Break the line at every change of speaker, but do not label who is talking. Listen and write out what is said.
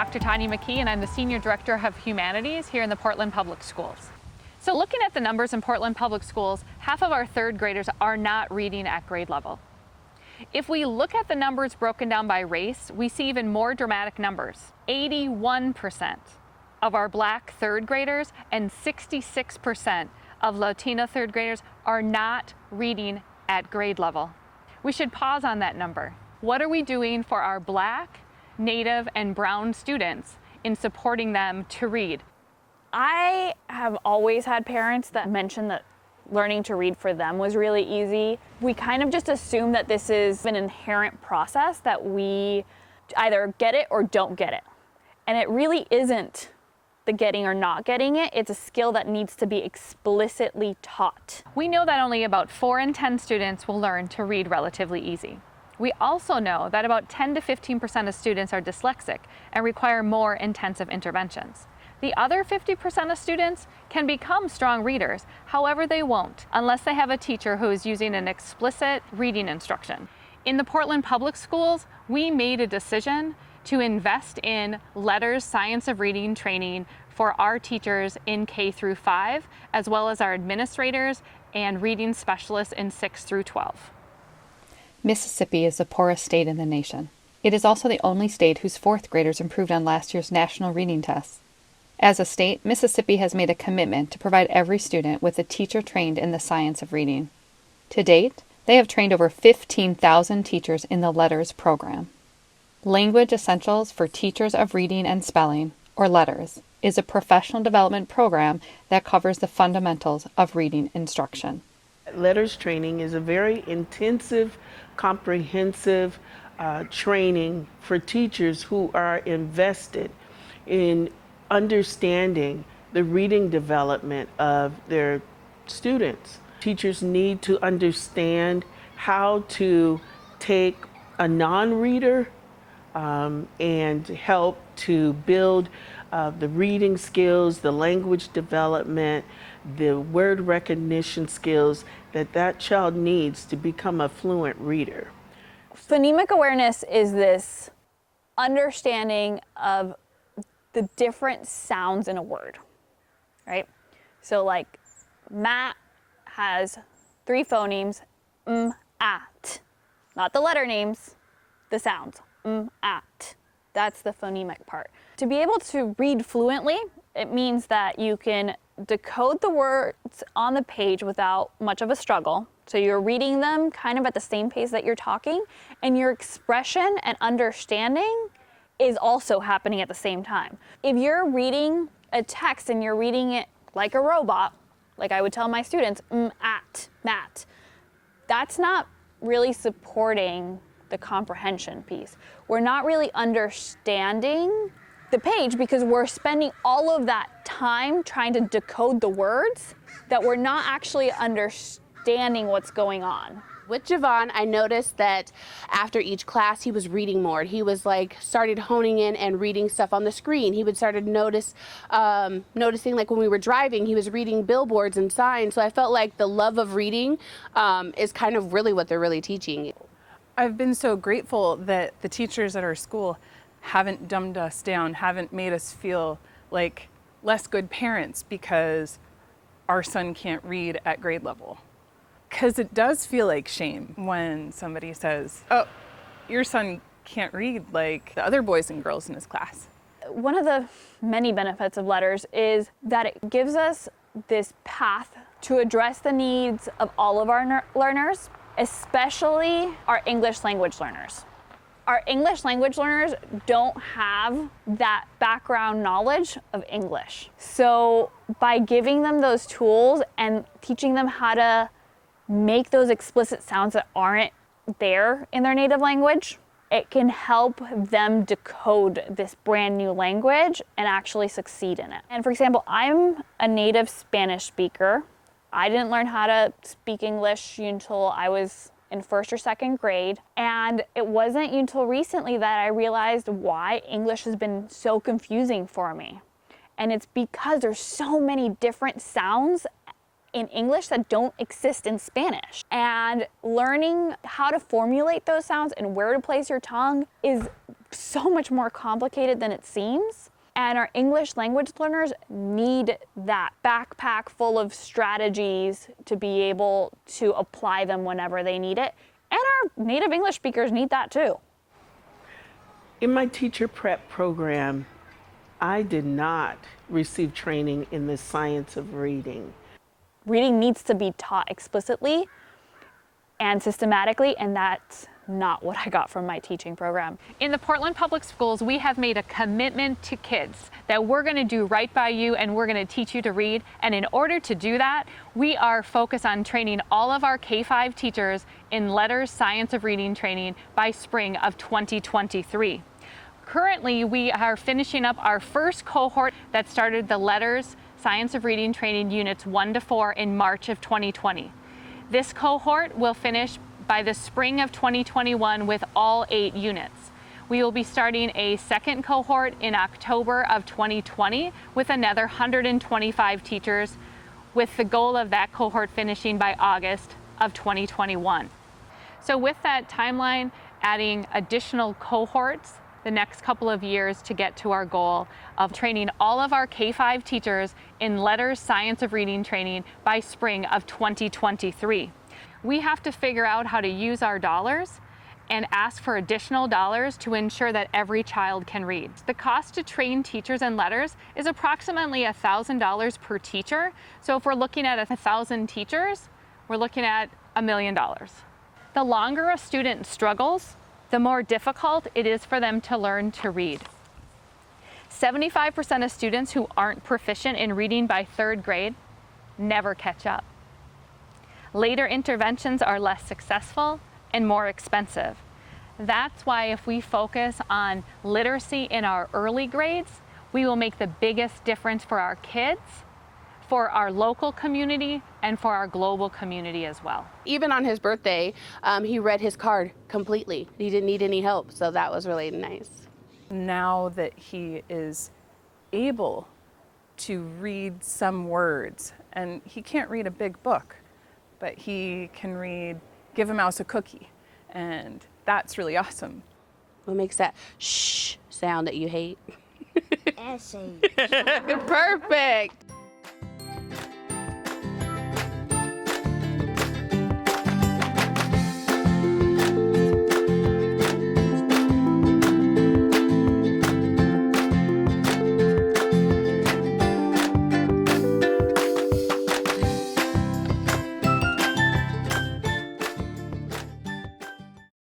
Dr. Tanya McKee, and I'm the Senior Director of Humanities here in the Portland Public Schools. So looking at the numbers in Portland Public Schools, half of our third graders are not reading at grade level. If we look at the numbers broken down by race, we see even more dramatic numbers. 81% of our Black third graders and 66% of Latino third graders are not reading at grade level. We should pause on that number. What are we doing for our Black, Native, and Brown students in supporting them to read?
I have always had parents that mentioned that learning to read for them was really easy. We kind of just assume that this is an inherent process that we either get it or don't get it. And it really isn't the getting or not getting it. It's a skill that needs to be explicitly taught.
We know that only about 4 in 10 students will learn to read relatively easy. We also know that about 10 to 15% of students are dyslexic and require more intensive interventions. The other 50% of students can become strong readers, however they won't, unless they have a teacher who is using an explicit reading instruction. In the Portland Public Schools, we made a decision to invest in LETRS Science of Reading training for our teachers in K through 5, as well as our administrators and reading specialists in 6 through 12.
Mississippi is the poorest state in the nation. It is also the only state whose 4th graders improved on last year's national reading tests. As a state, Mississippi has made a commitment to provide every student with a teacher trained in the science of reading. To date, they have trained over 15,000 teachers in the LETRS program. Language Essentials for Teachers of Reading and Spelling, or LETRS, is a professional development program that covers the fundamentals of reading instruction.
LETRS training is a very intensive, comprehensive training for teachers who are invested in understanding the reading development of their students. Teachers need to understand how to take a non-reader and help to build the reading skills, the language development, the word recognition skills that child needs to become a fluent reader.
Phonemic awareness is this understanding of the different sounds in a word, right? So like mat has 3 phonemes, at. Not the letter names, the sounds, at. That's the phonemic part. To be able to read fluently, it means that you can decode the words on the page without much of a struggle. So you're reading them kind of at the same pace that you're talking, and your expression and understanding is also happening at the same time. If you're reading a text and you're reading it like a robot, like I would tell my students, at, mat, that's not really supporting the comprehension piece. We're not really understanding the page because we're spending all of that time trying to decode the words that we're not actually understanding what's going on.
With Javon, I noticed that after each class, he was reading more. He was started honing in and reading stuff on the screen. He would started noticing like when we were driving, he was reading billboards and signs. So I felt like the love of reading is kind of really what they're really teaching.
I've been so grateful that the teachers at our school haven't dumbed us down, haven't made us feel like less good parents because our son can't read at grade level. Because it does feel like shame when somebody says, oh, your son can't read like the other boys and girls in his class.
One of the many benefits of LETRS is that it gives us this path to address the needs of all of our learners, especially our English language learners. Our English language learners don't have that background knowledge of English. So by giving them those tools and teaching them how to make those explicit sounds that aren't there in their native language, it can help them decode this brand new language and actually succeed in it. And for example, I'm a native Spanish speaker. I didn't learn how to speak English until I was in 1st or 2nd grade. And it wasn't until recently that I realized why English has been so confusing for me. And it's because there's so many different sounds in English that don't exist in Spanish. And learning how to formulate those sounds and where to place your tongue is so much more complicated than it seems. And our English language learners need that backpack full of strategies to be able to apply them whenever they need it. And our native English speakers need that too.
In my teacher prep program, I did not receive training in the science of reading.
Reading needs to be taught explicitly and systematically, and that's not what I got from my teaching program.
In the Portland Public Schools, we have made a commitment to kids that we're going to do right by you and we're going to teach you to read. And in order to do that, we are focused on training all of our K-5 teachers in LETRS Science of Reading training by spring of 2023. Currently, we are finishing up our first cohort that started the LETRS Science of Reading training units 1 to 4 in March of 2020. This cohort will finish by the spring of 2021 with all 8 units. We will be starting a second cohort in October of 2020 with another 125 teachers, with the goal of that cohort finishing by August of 2021. So with that timeline, adding additional cohorts the next couple of years to get to our goal of training all of our K-5 teachers in LETRS Science of Reading training by spring of 2023. We have to figure out how to use our dollars and ask for additional dollars to ensure that every child can read. The cost to train teachers in LETRS is approximately $1,000 per teacher. So if we're looking at 1,000 teachers, we're looking at $1 million. The longer a student struggles, the more difficult it is for them to learn to read. 75% of students who aren't proficient in reading by 3rd grade never catch up. Later interventions are less successful and more expensive. That's why if we focus on literacy in our early grades, we will make the biggest difference for our kids, for our local community, and for our global community as well.
Even on his birthday, he read his card completely. He didn't need any help, so that was really nice.
Now that he is able to read some words, and he can't read a big book, but he can read Give a Mouse a Cookie, and that's really awesome.
What makes that shh sound that you hate?
Essay.
Perfect.